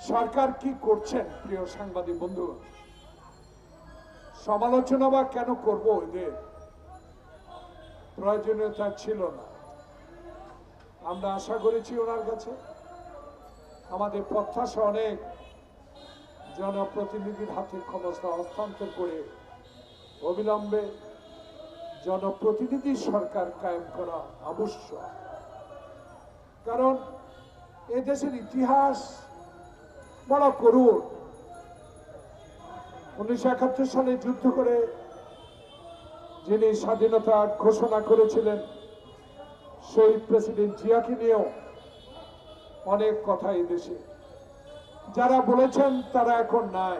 সরকার কি করছেন প্রিয় সাংবাদিক বন্ধু, সমালোচনা বা কেন করব? এদের প্রয়োজনীয়তা ছিল না। আমরা আশা করেছি ওনার কাছে, আমাদের প্রত্যাশা অনেক, জনপ্রতিনিধির হাতে ক্ষমতা হস্তান্তর করে অবিলম্বে জনপ্রতিনিধি সরকার কায়েম করা আবশ্যক। কারণ এদেশের ইতিহাস বড় করুণ। 1971 সালে যুদ্ধ করে যিনি স্বাধীনতা ঘোষণা করেছিলেন শহীদ প্রেসিডেন্ট জিয়াকে নিয়েও অনেক কথা এই দেশে যারা বলেছেন তারা এখন নাই,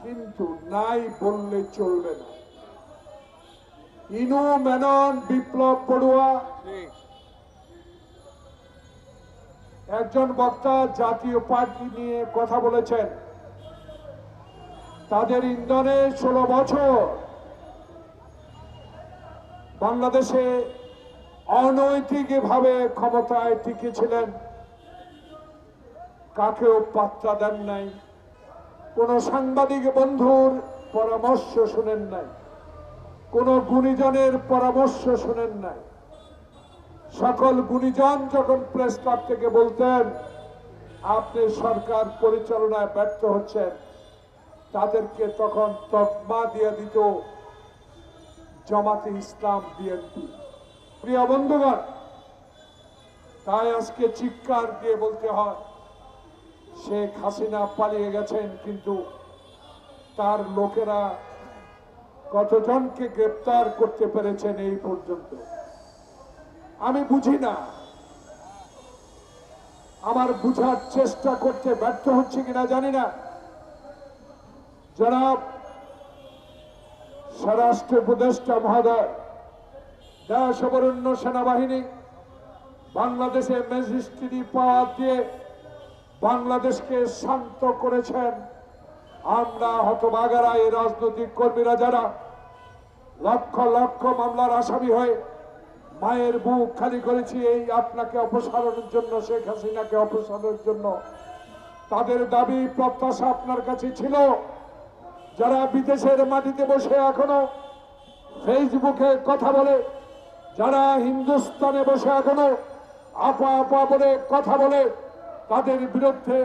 কিন্তু নাই বললে চলবে না। ইনু মেনন, বিপ্লব বড়ুয়া, একজন বক্তা জাতীয় পার্টি নিয়ে কথা বলেছেন। তাদের ইন্ধনে 16 বছর বাংলাদেশে অনৈতিকভাবে ক্ষমতায় টিকেছিলেন, কাকেও পাত্তা দেন নাই, কোন সাংবাদিক বন্ধুর পরামর্শ শুনেন নাই, কোন গুণীজনের পরামর্শ শুনেন নাই। সকল গুণীজন যখন প্রেস ক্লাব থেকে বলতেন আপনি সরকার পরিচালনায় ব্যর্থ হচ্ছেন, তাদেরকে তখন তকমা দিয়ে দিত জামাতে ইসলাম, বিএনপি। প্রিয় বন্ধুগণ, তাই আজকে চিৎকার দিয়ে বলতে হয় শেখ হাসিনা পালিয়ে গেছেন, কিন্তু তার লোকেরা কতজনকে গ্রেপ্তার করতে পেরেছেন এই পর্যন্ত আমি বুঝি না। আমার বুঝার চেষ্টা করতে ব্যর্থ হচ্ছে কিনা জানি না। জনাব স্বরাষ্ট্র উপদেষ্টা মহোদয় দেশবরেণ্য সেনাবাহিনী বাংলাদেশে ম্যাজিস্ট্রেটি পাওয়ার দিয়ে বাংলাদেশকে শান্ত করেছেন। আমরা হতভাগারা, এই রাজনৈতিক কর্মীরা যারা লক্ষ লক্ষ মামলার আসামি হয়ে মায়ের বুক খালি করেছি এই আপনাকে অপসারণের জন্য, শেখ হাসিনাকে অপসারণের জন্য, তাদের দাবি প্রত্যাশা আপনার কাছে ছিল। যারা বিদেশের মাটিতে বসে এখনো ফেসবুকে কথা বলে, যারা হিন্দুস্তানে বসে এখনো আপা আপা বলে কথা বলে, তাদের বিরুদ্ধে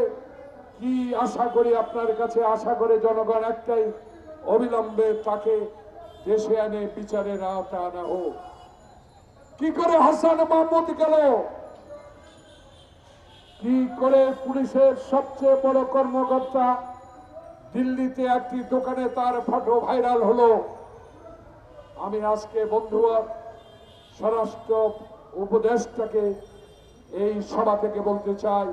কি আশা করি আপনার কাছে? আশা করে জনগণ একটাই, অবিলম্বে তাকে দেশে এনে বিচারের আওতায় আনা হোক। কি করে হাসান মাহমুদ গেল? কি করে পুলিশের সবচেয়ে বড় কর্মকর্তা দিল্লিতে একটি দোকানে তার ফটো ভাইরাল হলো? আমি আজকে বন্ধুরা স্বরাষ্ট্র উপদেষ্টাকে এই সভা থেকে বলতে চাই,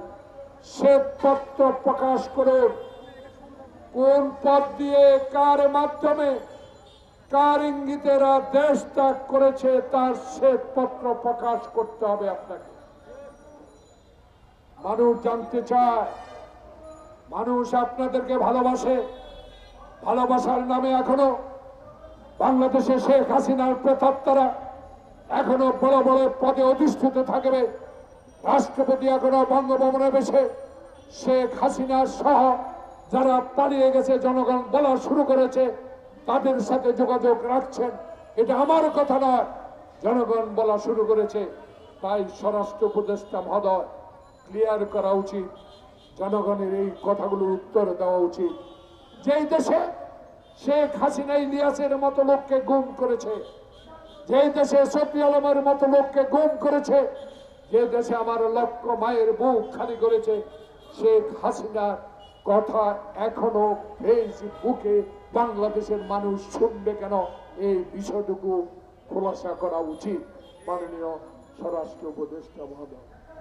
শ্বেতপত্র প্রকাশ করুন। কোন পথ দিয়ে, কার মাধ্যমে, কার ইঙ্গিতেরা দেশ ত্যাগ করেছে তার শ্বেতপত্র প্রকাশ করতে হবে আপনাকে। মানুষ জানতে চায়, মানুষ আপনাদেরকে ভালোবাসে। ভালোবাসার নামে এখনো বাংলাদেশে শেখ হাসিনার প্রেতাত্মারা এখনো বড় বড় পদে অধিষ্ঠিত থাকবে। রাষ্ট্রপতি এখনো বঙ্গভবনে বসে শেখ হাসিনা সহ যারা পালিয়ে গেছে জনগণ বলা শুরু করেছে তাদের সাথে যোগাযোগ রাখছেন। এটা আমার কথা নয়, জনগণ বলা শুরু করেছে। তাই স্বরাষ্ট্র উপদেষ্টা মহোদয় ক্লিয়ার করা উচিত, জনগণের এই কথাগুলোর উত্তর দেওয়া উচিত। যেই দেশে শেখ হাসিনা ইলিয়াসের মতো লোককে গুম করেছে, যেই দেশে শফি আলমের মতো লোককে গুম করেছে, যে দেশে আমার লক্ষ মায়ের বুক খালি করেছে, শেখ হাসিনার কথা এখনো ফেসবুকে বাংলাদেশের মানুষ শুনবে কেন? এই বিষয়টুকু খোলাসা করা উচিত মাননীয় স্বরাষ্ট্র উপদেষ্টা মহোদয়।